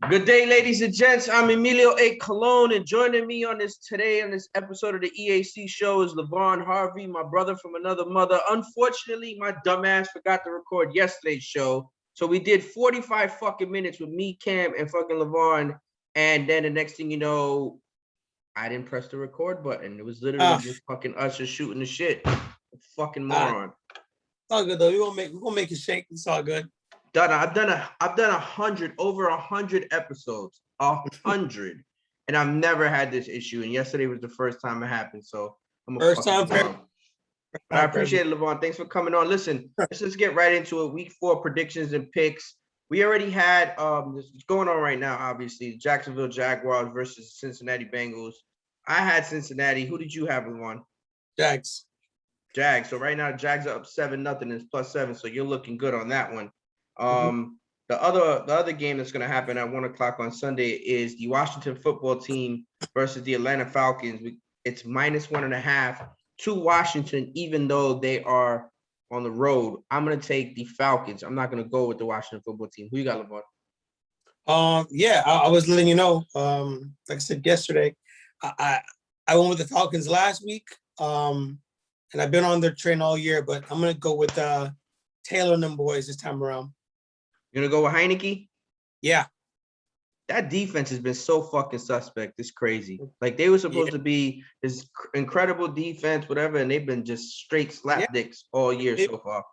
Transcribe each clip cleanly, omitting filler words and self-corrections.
Good day, ladies and gents. I'm Emilio A. Colon, and joining me on this episode of the EAC Show is LeVon Harvey, my brother from another mother. Unfortunately, my dumbass forgot to record yesterday's show, so we did 45 fucking minutes with me, Cam, and fucking LeVon, and then the next thing you know, I didn't press the record button. It was literally just fucking us just shooting the shit. Fucking moron. It's all good though. We're gonna make it shake. It's all good. I've done 100 over 100 episodes, 100, and I've never had this issue. And yesterday was the first time it happened. So I'm a first time. I appreciate it, LeVon. Thanks for coming on. Listen, let's just get right into it. Week 4 predictions and picks. We already had this is going on right now. Obviously, Jacksonville Jaguars versus Cincinnati Bengals. I had Cincinnati. Who did you have, LeVon? Jags. So right now, Jags are up 7-0. It's +7. So you're looking good on that one. The other game that's going to happen at 1 o'clock on Sunday is the Washington football team versus the Atlanta Falcons. It's -1.5 to Washington, even though they are on the road. I'm going to take the Falcons. I'm not going to go with the Washington football team. Who you got, LeVon? Yeah, I was letting you know. Like I said yesterday, I went with the Falcons last week. And I've been on their train all year, but I'm going to go with Taylor and them boys this time around. You're going to go with Heineke? Yeah. That defense has been so fucking suspect. It's crazy. Like, they were supposed to be this incredible defense, whatever, and they've been just straight slapdicks all year so far.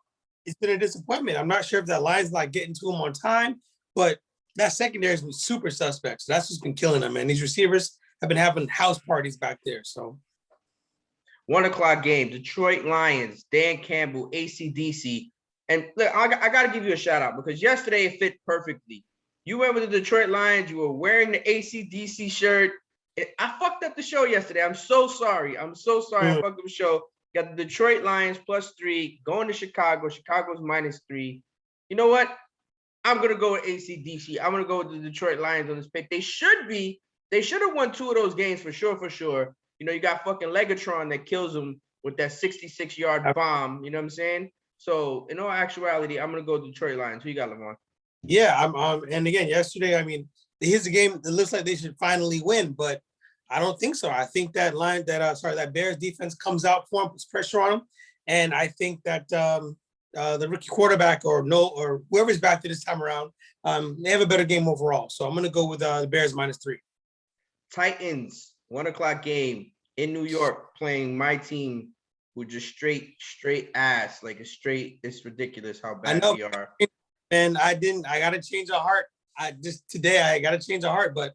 It's been a disappointment. I'm not sure if that line's like getting to them on time, but that secondary has been super suspect. So that's what's been killing them, man. These receivers have been having house parties back there. So 1 o'clock game, Detroit Lions, Dan Campbell, AC/DC. And look, I got to give you a shout out because yesterday it fit perfectly. You went with the Detroit Lions. You were wearing the AC/DC shirt. I fucked up the show yesterday. I'm so sorry. I fucked up the show. Got the Detroit Lions +3, going to Chicago. Chicago's -3. You know what? I'm going to go with AC/DC. I'm going to go with the Detroit Lions on this pick. They should have won 2 of those games for sure. You know, you got fucking Legatron that kills them with that 66-yard bomb. You know what I'm saying? So, in all actuality, I'm going to go Detroit Lions. Who you got, LeVon? Yeah, and again, yesterday, I mean, here's a game that looks like they should finally win, but I don't think so. I think that that Bears defense comes out for him, puts pressure on him, and I think that the rookie quarterback or whoever's back there this time around, they have a better game overall. So I'm going to go with the Bears -3. Titans, 1 o'clock game in New York, playing my team. With just straight ass, like it's ridiculous how bad we are. And I got to change a heart. I got to change a heart, but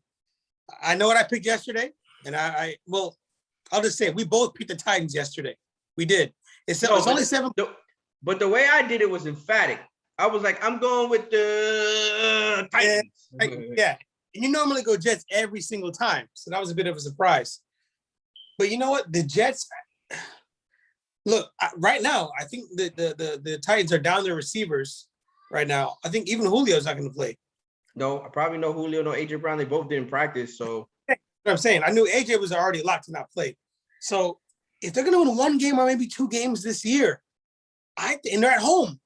I know what I picked yesterday. And I'll just say we both picked the Titans yesterday. We did. It's only 7. But the way I did it was emphatic. I was like, I'm going with the Titans. Yeah. And you normally go Jets every single time. So that was a bit of a surprise. But you know what? The Jets, look, right now, I think the Titans are down their receivers right now. I think even Julio's not going to play. No, I probably know Julio, no AJ Brown. They both didn't practice, so. That's what I'm saying. I knew AJ was already locked to not play. So if they're going to win 1 game or maybe 2 games this year, and they're at home,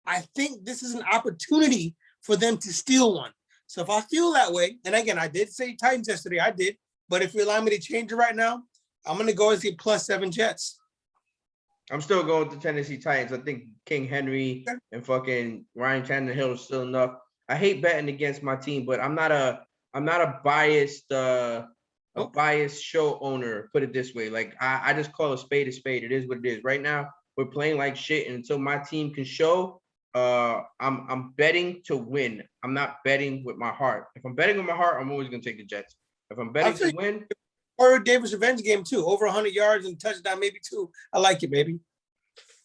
I think this is an opportunity for them to steal one. So if I feel that way, and again, I did say Titans yesterday, I did, but if you allow me to change it right now, I'm going to go and see +7 Jets. I'm still going with the Tennessee Titans. I think King Henry and fucking Ryan Tannehill is still enough. I hate betting against my team, but I'm not a biased biased show owner. Put it this way, like I just call a spade a spade. It is what it is. Right now, we're playing like shit, and until my team can show, I'm betting to win. I'm not betting with my heart. If I'm betting with my heart, I'm always gonna take the Jets. If I'm betting to win. Or Davis revenge game too, over 100 yards and touchdown, maybe 2. I like it, baby.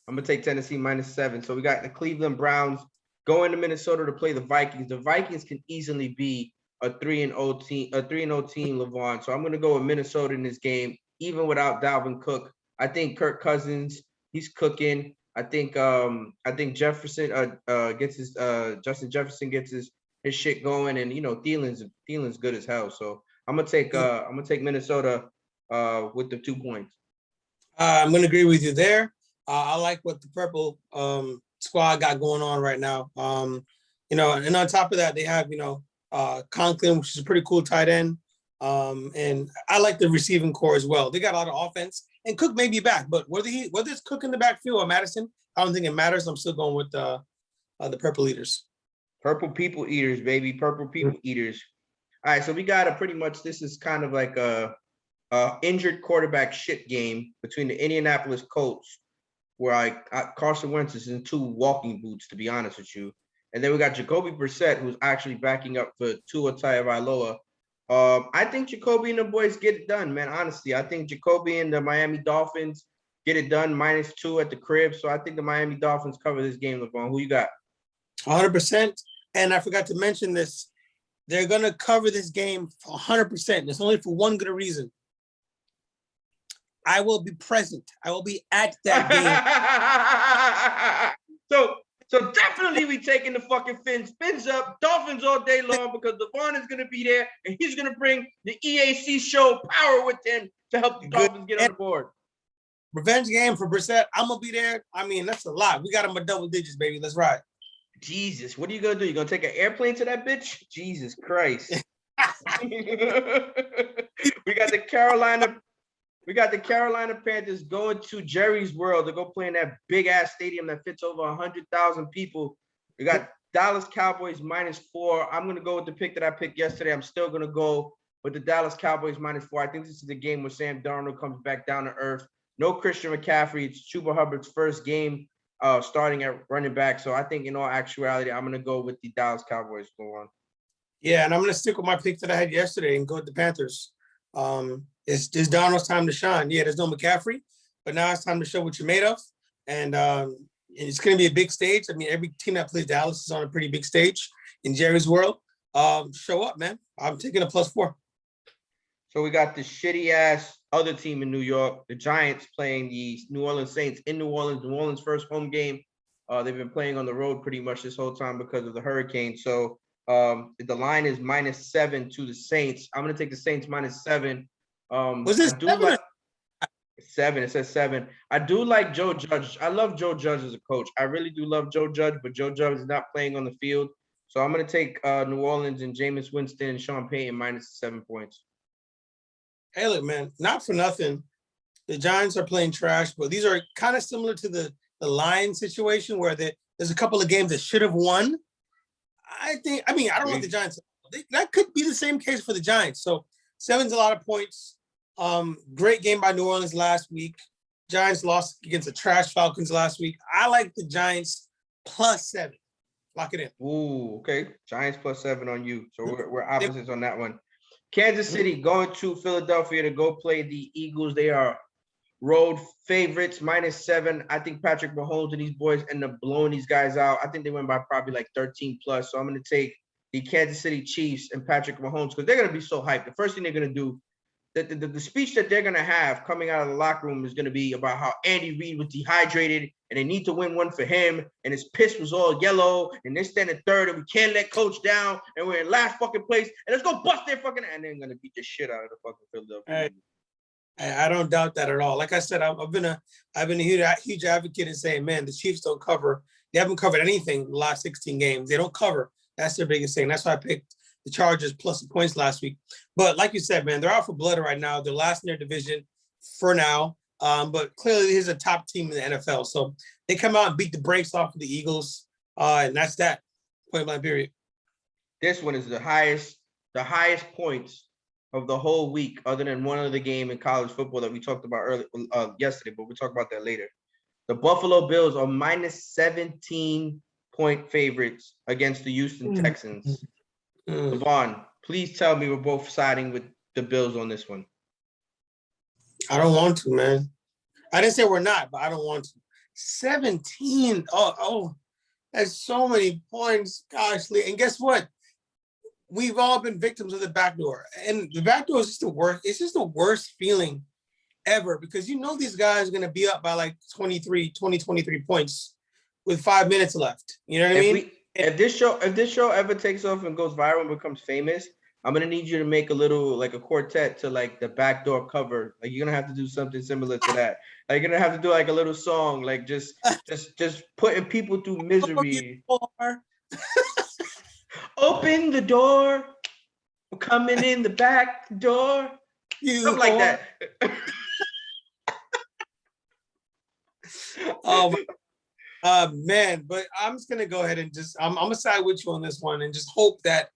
I'm gonna take Tennessee -7. So we got the Cleveland Browns going to Minnesota to play the Vikings. The Vikings can easily be a 3-0 team, LeVon. So I'm gonna go with Minnesota in this game, even without Dalvin Cook. I think Kirk Cousins, he's cooking. I think Jefferson Justin Jefferson gets his shit going, and you know Thielen's good as hell. So I'm gonna take Minnesota with the 2 points. I'm gonna agree with you there. I like what the purple squad got going on right now. And on top of that, they have Conklin, which is a pretty cool tight end. And I like the receiving core as well. They got a lot of offense, and Cook may be back, but whether it's Cook in the backfield or Madison, I don't think it matters. I'm still going with the Purple Eaters. Purple people eaters, baby. Purple people eaters. All right, so we got a pretty much. This is kind of like a injured quarterback shit game between the Indianapolis Colts, where Carson Wentz is in 2 walking boots, to be honest with you, and then we got Jacoby Brissett, who's actually backing up for Tua Tagovailoa. I think Jacoby and the boys get it done, man. Honestly, I think Jacoby and the Miami Dolphins get it done -2 at the crib. So I think the Miami Dolphins cover this game, LeVon. Who you got? 100%. And I forgot to mention this. They're going to cover this game 100%. It's only for one good reason. I will be present. I will be at that game. So definitely we taking the fucking fins up, Dolphins all day long, because LeVon is going to be there, and he's going to bring the EAC Show power with him to help the Dolphins get on the board. Revenge game for Brissett. I'm going to be there. I mean, that's a lot. We got him at double digits, baby. Let's ride. Jesus, what are you going to do? You going to take an airplane to that bitch? Jesus Christ. We got the Carolina Panthers going to Jerry's World to go play in that big ass stadium that fits over 100,000 people. We got Dallas Cowboys -4. I'm going to go with the pick that I picked yesterday. I'm still going to go with the Dallas Cowboys -4. I think this is the game where Sam Darnold comes back down to earth. No Christian McCaffrey. It's Chuba Hubbard's first game starting at running back. So I think in all actuality, I'm going to go with the Dallas Cowboys for one. Yeah, and I'm going to stick with my pick that I had yesterday and go with the Panthers. It's Darnold's time to shine. Yeah, there's no McCaffrey, but now it's time to show what you're made of. And it's going to be a big stage. I mean, every team that plays Dallas is on a pretty big stage in Jerry's World. Show up, man. I'm taking a +4. So we got the shitty-ass other team in New York, the Giants, playing the New Orleans Saints in New Orleans. New Orleans' first home game. They've been playing on the road pretty much this whole time because of the hurricane. So the line is -7 to the Saints. I'm going to take the Saints -7. Was this 7? It says 7. I do like Joe Judge. I love Joe Judge as a coach. I really do love Joe Judge, but Joe Judge is not playing on the field. So I'm going to take New Orleans and Jameis Winston and Sean Payton -7 points. Hey, look, man, not for nothing. The Giants are playing trash, but these are kind of similar to the Lions situation where there's a couple of games that should have won. I don't know if the Giants, that could be the same case for the Giants. So 7's a lot of points. Great game by New Orleans last week. Giants lost against the trash Falcons last week. I like the Giants +7. Lock it in. Ooh, okay. Giants +7 on you. So we're opposites on that one. Kansas City going to Philadelphia to go play the Eagles. They are road favorites, -7. I think Patrick Mahomes and these boys end up blowing these guys out. I think they win by probably like 13+. So I'm going to take the Kansas City Chiefs and Patrick Mahomes because they're going to be so hyped. The first thing they're going to do, the speech that they're going to have coming out of the locker room is going to be about how Andy Reid was dehydrated and they need to win one for him. And his piss was all yellow and they're standing third and we can't let coach down and we're in last fucking place. And let's go bust their fucking, and they're going to beat the shit out of the fucking Philadelphia. I don't doubt that at all. Like I said, I've been a huge advocate in saying, man, the Chiefs don't cover. They haven't covered anything in the last 16 games. They don't cover. That's their biggest thing. That's why I picked the Chargers plus the points last week. But like you said, man, they're out for blood right now. They're last in their division for now. But clearly here's a top team in the NFL. So they come out and beat the brakes off of the Eagles. And that's that. Point blank period. This one is the highest points of the whole week, other than one other game in college football that we talked about yesterday, but we'll talk about that later. The Buffalo Bills are -17-point favorites against the Houston Texans. LeVon, please tell me we're both siding with the Bills on this one. I don't want to, man. I didn't say we're not, but I don't want to. 17. Oh, that's so many points. Gosh, and guess what? We've all been victims of the backdoor. And the backdoor is just the worst. It's just the worst feeling ever because you know these guys are going to be up by like 23 points with 5 minutes left. You know what I mean? If this show ever takes off and goes viral and becomes famous, I'm gonna need you to make a little like a quartet to like the backdoor cover. Like you're gonna have to do something similar to that. Like you're gonna have to do like a little song, like just putting people through misery. Open Open the door. We're coming in the back door. Something like that. Oh, man, but I'm just gonna go ahead and I'm gonna side with you on this one and just hope that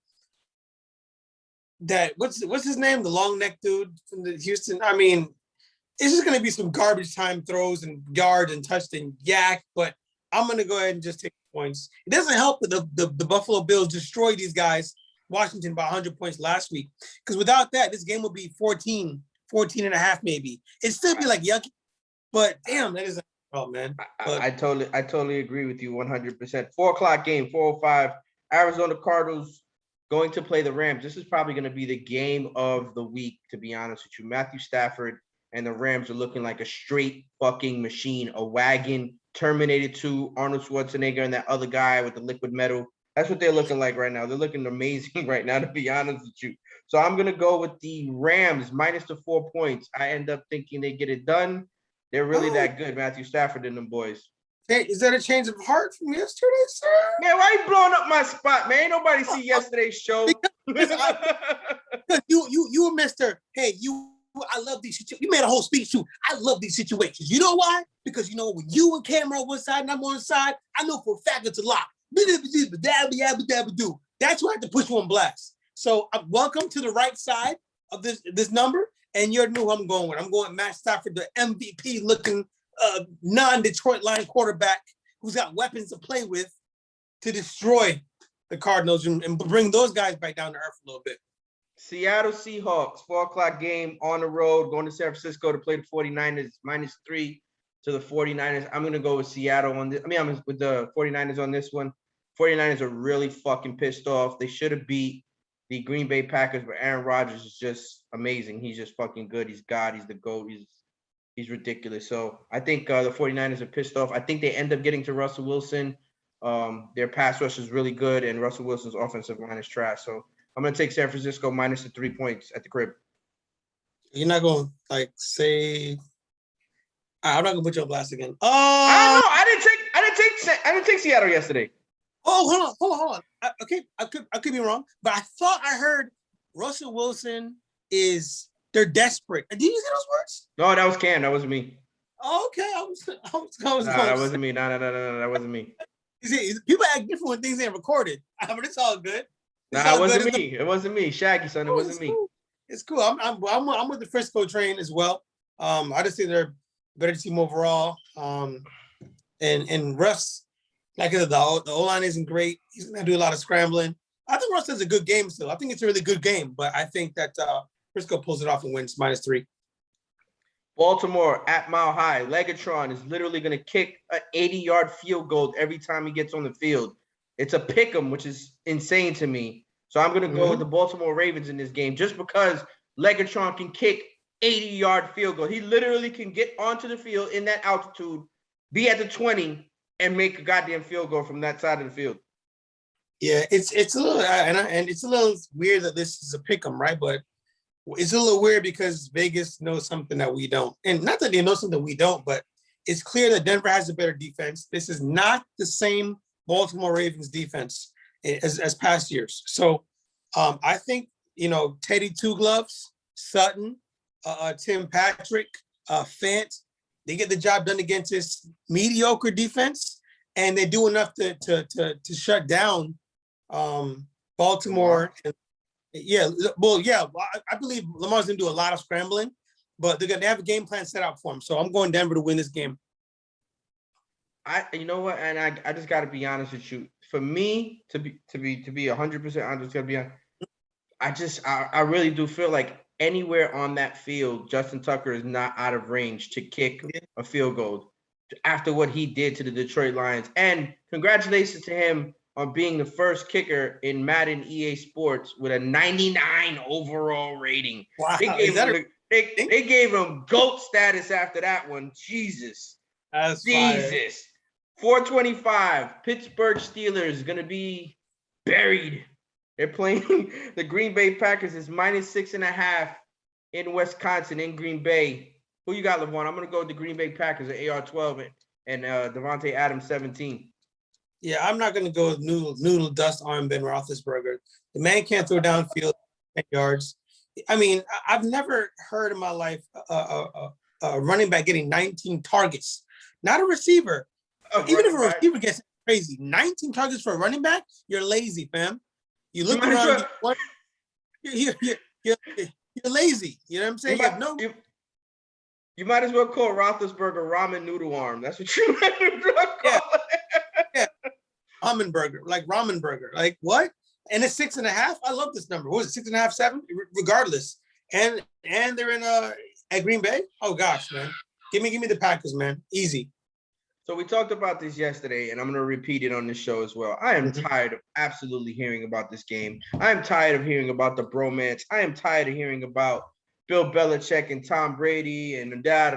what's his name, the long neck dude from the Houston. I mean, it's just gonna be some garbage time throws and yards and touchdown yak. But I'm gonna go ahead and just take points. It doesn't help that the Buffalo Bills destroyed these guys, Washington, by 100 points last week. Because without that, this game would be 14 and a half maybe. It'd still be like yucky. But damn, that is. Oh man, I totally agree with you 100%. 4:00 game, 4:05. Arizona Cardinals going to play the Rams. This is probably going to be the game of the week, to be honest with you. Matthew Stafford and the Rams are looking like a straight fucking machine, a wagon, Terminator 2, Arnold Schwarzenegger, and that other guy with the liquid metal. That's what they're looking like right now. They're looking amazing right now, to be honest with you. So I'm going to go with the Rams minus the 4 points. I end up thinking they get it done. They're really that good, Matthew Stafford and them boys. Hey, is that a change of heart from yesterday, sir? Man, why you blowing up my spot, man? Ain't nobody see yesterday's show. Because you were Mr. Hey, I love these situations. You made a whole speech too. I love these situations. You know why? Because you know when you and Cameron on one side and I'm on the side, I know for a fact it's a lot. That's why I have to put you on blast. So welcome to the right side of this number. And you know who I'm going with. I'm going Matt Stafford, the MVP looking non-Detroit line quarterback who's got weapons to play with to destroy the Cardinals and bring those guys back down to earth a little bit. Seattle Seahawks, 4:00 game on the road, going to San Francisco to play the 49ers, -3 to the 49ers. I'm going to go with Seattle on this. I'm with the 49ers on this one. 49ers are really fucking pissed off. They should have beat the Green Bay Packers, but Aaron Rodgers is just amazing. He's just fucking good. He's God. He's the GOAT. He's ridiculous. So I think the 49ers are pissed off. I think they end up getting to Russell Wilson. Their pass rush is really good, and Russell Wilson's offensive line is trash. So I'm going to take San Francisco minus the 3 points at the crib. You're not going to say I'm not going to put you on blast again. I didn't take Seattle yesterday. Oh, hold on. I could be wrong, but I thought I heard Russell Wilson they're desperate. Did you say those words? No, that was Cam. That wasn't me. Okay, I was that wasn't me. No, that wasn't me. You see, people act different when things ain't recorded, but it's all good. It wasn't me. It wasn't me. Shaggy, son, it wasn't me. Cool. It's cool. I'm with the Frisco train as well. I just think they're a better team overall. And Russ, like the O-line isn't great. He's going to do a lot of scrambling. I think Russ has a good game still. I think it's a really good game, but I think that Frisco pulls it off and wins -3. Baltimore at Mile High. Legatron is literally going to kick an 80-yard field goal every time he gets on the field. It's a pick 'em, which is insane to me. So I'm going to go with the Baltimore Ravens in this game just because Legatron can kick 80-yard field goal. He literally can get onto the field in that altitude, be at the 20, and make a goddamn field goal from that side of the field. Yeah, it's a little and it's a little weird that this is a pick 'em, right? But it's a little weird because Vegas knows something that we don't. And not that they know something we don't, but it's clear that Denver has a better defense. This is not the same Baltimore Ravens defense as past years. So I think, Teddy Two Gloves, Sutton, Tim Patrick, Fant, they get the job done against this mediocre defense, and they do enough to shut down Baltimore. I believe Lamar's going to do a lot of scrambling, but they have a game plan set out for him. So I'm going Denver to win this game. You know what? And I just got to be honest with you. For me to be 100% honest, gotta be honest, I really do feel like anywhere on that field, Justin Tucker is not out of range to kick a field goal after what he did to the Detroit Lions. And congratulations to him on being the first kicker in Madden EA Sports with a 99 overall rating. Wow. They gave him GOAT status after that one. Jesus. That's Jesus. 425. Pittsburgh Steelers going to be buried. They're playing the Green Bay Packers. It's -6.5 in Wisconsin, in Green Bay. Who you got, LeVon? I'm going to go with the Green Bay Packers at AR 12 and Devontae Adams 17. Yeah, I'm not going to go with noodle dust arm Ben Roethlisberger. The man can't throw downfield 10 yards. I mean, I've never heard in my life a running back getting 19 targets, not a receiver. A Even if running a back. receiver gets crazy, 19 targets for a running back, you're lazy, fam. You You look might as around, well. you're lazy. You know what I'm You saying? You might. have no. You might as well call Roethlisberger ramen noodle arm. That's what you might as well Yeah, call it. yeah. Ramen burger, like ramen burger. Like what? And it's 6.5. I love this number. What was it, 6.5, 7? Regardless. And they're in at Green Bay. Oh gosh, man. Give me the Packers, man. Easy. So we talked about this yesterday, and I'm going to repeat it on this show as well. I am tired of absolutely hearing about this game. I am tired of hearing about the bromance. I am tired of hearing about Bill Belichick and Tom Brady and da.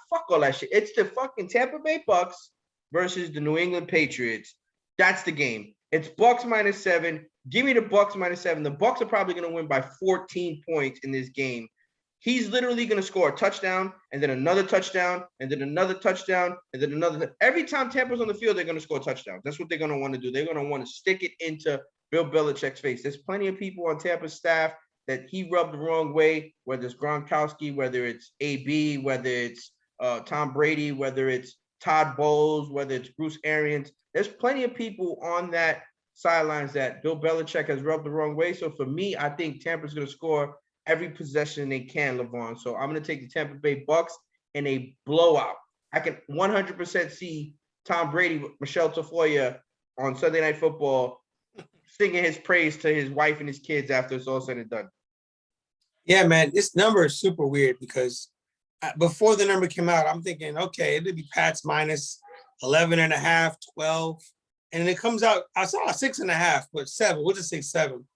Fuck all that shit. It's the fucking Tampa Bay Bucks versus the New England Patriots. That's the game. It's Bucks -7. Give me the Bucks -7. The Bucks are probably going to win by 14 points in this game. He's literally going to score a touchdown and then another touchdown and then another touchdown and then another. Every time Tampa's on the field, they're going to score touchdowns. That's what they're going to want to do. They're going to want to stick it into Bill Belichick's face. There's plenty of people on Tampa's staff that he rubbed the wrong way, whether it's Gronkowski, whether it's AB, whether it's Tom Brady, whether it's Todd Bowles, whether it's Bruce Arians. There's plenty of people on that sidelines that Bill Belichick has rubbed the wrong way. So for me, I think Tampa's going to score every possession they can, LeVon. So I'm going to take the Tampa Bay Bucks in a blowout. I can 100% see Tom Brady with Michelle Tafoya on Sunday Night Football singing his praise to his wife and his kids after it's all said and done. Yeah, man. This number is super weird because before the number came out, I'm thinking, okay, it'd be Pats -11.5, 12. And then it comes out, I saw a 6.5, but 7. We'll just say 7.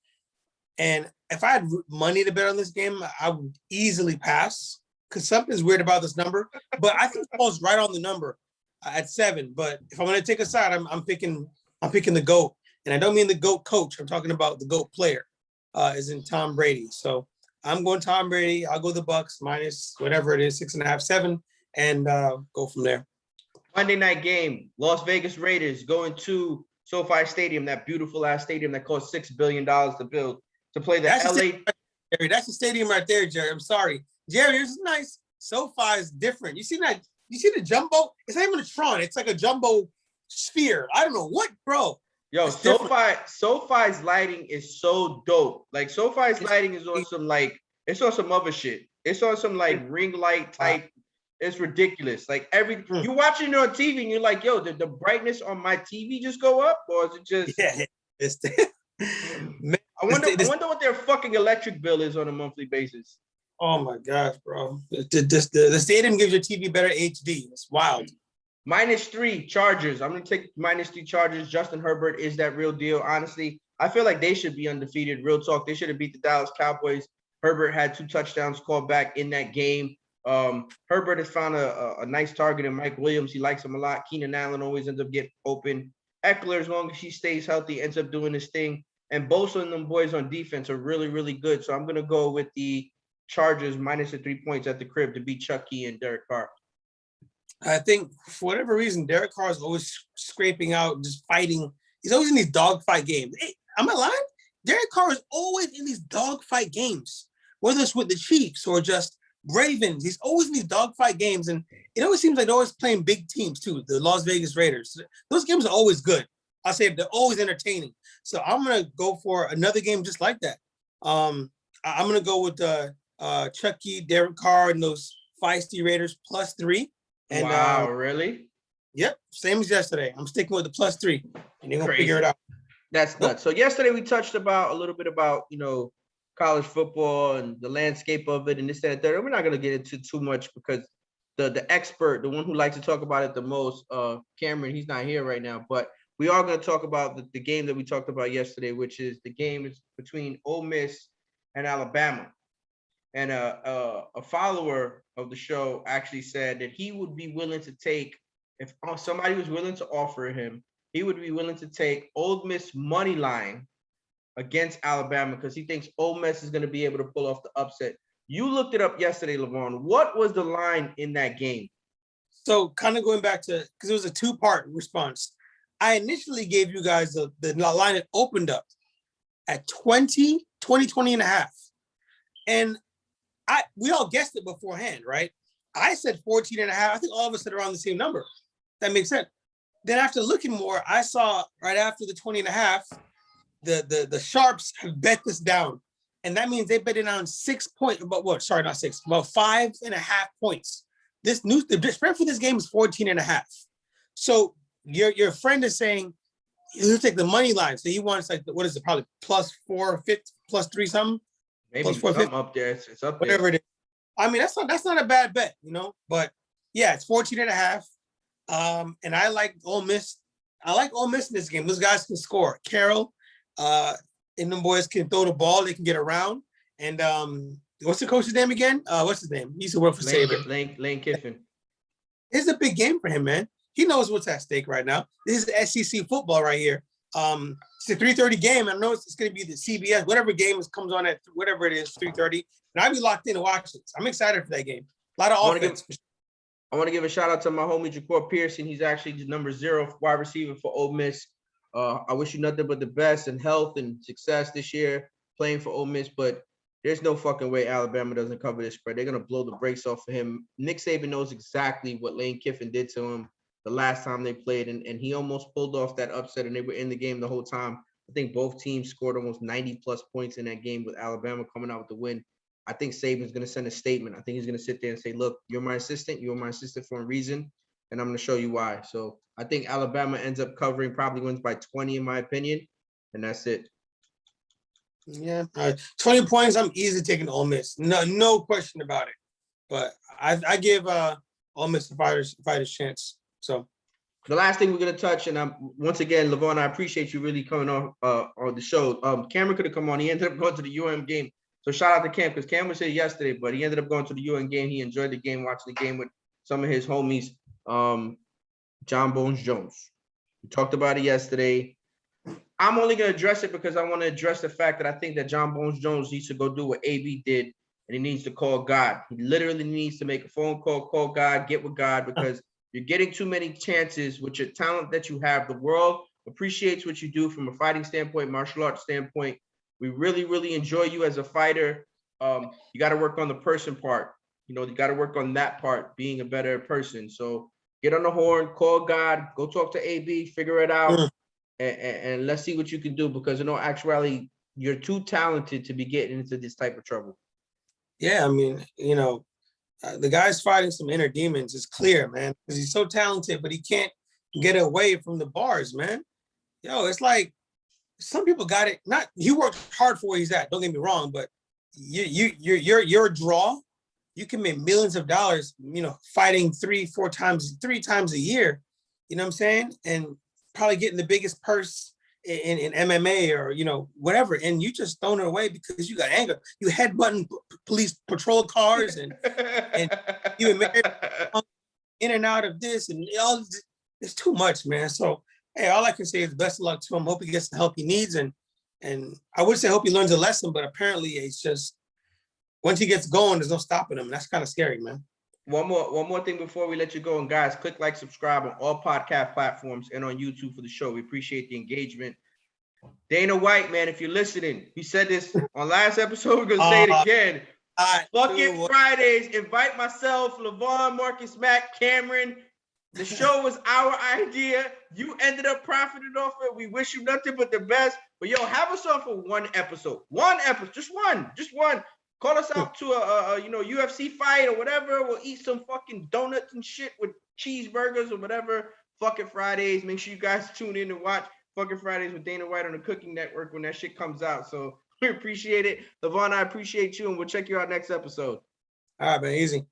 And if I had money to bet on this game, I would easily pass because something's weird about this number. But I think Paul's right on the number at 7. But if I'm going to take a side, I'm picking the GOAT. And I don't mean the GOAT coach. I'm talking about the GOAT player, is in Tom Brady. So I'm going Tom Brady. I'll go the Bucks minus whatever it is, 6.5, 7, and go from there. Monday night game, Las Vegas Raiders going to SoFi Stadium, that beautiful ass stadium that cost $6 billion to build, to play the LA. Jerry, that's the stadium right there, Jerry. I'm sorry. Jerry, this is nice. SoFi is different. You see that? You see the jumbo? It's not even a Tron. It's like a jumbo sphere. I don't know what, bro. Yo, SoFi's lighting is so dope. Like SoFi's lighting is on some it's on some other shit. It's on some like ring light type. It's ridiculous. Like you watching it on TV and you're like, yo, did the brightness on my TV just go up, or is it just? Yeah, I wonder what their fucking electric bill is on a monthly basis. Oh my gosh, bro. The stadium gives your TV better HD. It's wild. -3 Chargers. I'm gonna take -3 Chargers. Justin Herbert is that real deal. Honestly, I feel like they should be undefeated. Real talk. They should have beat the Dallas Cowboys. Herbert had 2 touchdowns called back in that game. Herbert has found a nice target in Mike Williams. He likes him a lot. Keenan Allen always ends up getting open. Eckler, as long as he stays healthy, ends up doing his thing. And Bosa and them boys on defense are really, really good. So I'm gonna go with the Chargers -3 points at the crib to beat Chucky and Derek Carr. I think for whatever reason, Derek Carr is always scraping out, just fighting. He's always in these dogfight games. Hey, am I lying? Derek Carr is always in these dogfight games, whether it's with the Chiefs or just Ravens. He's always in these dogfight games, and it always seems like they're always playing big teams too. The Las Vegas Raiders. Those games are always good. I say they're always entertaining. So I'm gonna go for another game just like that. I'm gonna go with Chucky, Derek Carr, and those feisty Raiders +3. And, wow, really? Yep, same as yesterday. I'm sticking with the +3, and they're gonna figure it out. That's nuts. So yesterday we touched a little bit about college football and the landscape of it and this and that. We're not gonna get into too much because the expert, the one who likes to talk about it the most, Cameron, he's not here right now. But we are gonna talk about the game that we talked about yesterday, which is the game between Ole Miss and Alabama. And a follower of the show actually said that he would be willing to take, if somebody was willing to offer him, he would be willing to take Ole Miss money line against Alabama because he thinks Ole Miss is going to be able to pull off the upset. You looked it up yesterday, LeVon. What was the line in that game? So kind of going back to, because it was a 2-part response. I initially gave you guys the line that opened up at 20 and a half. And we all guessed it beforehand, right? I said 14 and a half. I think all of us said around the same number. That makes sense. Then after looking more, I saw right after the 20 and a half, the sharps have bet this down. And that means they bet it on 6 points, but what? Sorry, not 6, about 5.5 points. The spread for this game is 14 and a half. So your friend is saying he'll take the money line. So he wants like, what is it? Probably plus 450, plus 3 something. Maybe Plus something up there. It's up there. Whatever it is. I mean, that's not a bad bet, but yeah, it's 14 and a half. And I like Ole Miss. I like Ole Miss in this game. Those guys can score. Carroll, and them boys can throw the ball. They can get around. And what's the coach's name again? What's his name? He used to work for Saban. Lane Kiffin. It's a big game for him, man. He knows what's at stake right now. This is SEC football right here. It's a 3:30 game. I know it's going to be the CBS, whatever game comes on at whatever it is, 3:30. And I'll be locked in to watch this. I'm excited for that game. A lot of offense. I want to give a shout out to my homie Ja'Cour Pearson. He's actually the number 0 wide receiver for Ole Miss. I wish you nothing but the best and health and success this year playing for Ole Miss. But there's no fucking way Alabama doesn't cover this spread. They're gonna blow the brakes off of him. Nick Saban knows exactly what Lane Kiffin did to him the last time they played, and he almost pulled off that upset, and they were in the game the whole time. I think both teams scored almost 90 plus points in that game with Alabama coming out with the win. I think Saban's going to send a statement. I think he's going to sit there and say, look, you're my assistant. You're my assistant for a reason, and I'm going to show you why. So I think Alabama ends up covering, probably wins by 20 in my opinion, and that's it. Yeah, 20 points, I'm easily taking Ole Miss. No question about it. But I give Ole Miss the fighters chance. So the last thing we're gonna touch, and once again, Levon, I appreciate you really coming on the show. Cameron could have come on. He ended up going to the UM game. So shout out to Cam, because Cam was here yesterday, but he ended up going to the UM game. He enjoyed the game, watching the game with some of his homies, John Bones Jones. We talked about it yesterday. I'm only gonna address it because I want to address the fact that I think that John Bones Jones needs to go do what AB did, and he needs to call God. He literally needs to make a phone call God, get with God, because you're getting too many chances with your talent that you have. The world appreciates what you do from a fighting standpoint, martial arts standpoint. We really, really enjoy you as a fighter. You got to work on the person part. You got to work on that part, being a better person. So get on the horn, call God, go talk to AB, figure it out, and let's see what you can do, because in all actuality, you're too talented to be getting into this type of trouble. Yeah, I mean, the guy's fighting some inner demons. It's clear, man, because he's so talented, but he can't get away from the bars, man. It's like some people got it. Not he worked hard for where he's at. Don't get me wrong, but you're a draw. You can make millions of dollars, fighting 3 times a year. You know what I'm saying? And probably getting the biggest purse in MMA or whatever, and you just thrown it away because you got anger. You headbutting police patrol cars and you married in and out of this and all. It's too much, man. So hey, all I can say is best of luck to him. Hope he gets the help he needs, and I would say hope he learns a lesson, but apparently it's just once he gets going, there's no stopping him. That's kind of scary, man. One more thing before we let you go. And guys, click like, subscribe on all podcast platforms and on YouTube for the show. We appreciate the engagement. Dana White, man, if you're listening, he said this on last episode. We're going to say it again. Fucking Fridays. Invite myself, Levon, Marcus, Matt, Cameron. The show was our idea. You ended up profiting off it. We wish you nothing but the best. But have us on for one episode. Just one. Call us out to a UFC fight or whatever. We'll eat some fucking donuts and shit with cheeseburgers or whatever. Fucking Fridays. Make sure you guys tune in and watch Fucking Fridays with Dana White on the Cooking Network when that shit comes out. So we appreciate it. Levon, I appreciate you, and we'll check you out next episode. All right, man. Easy.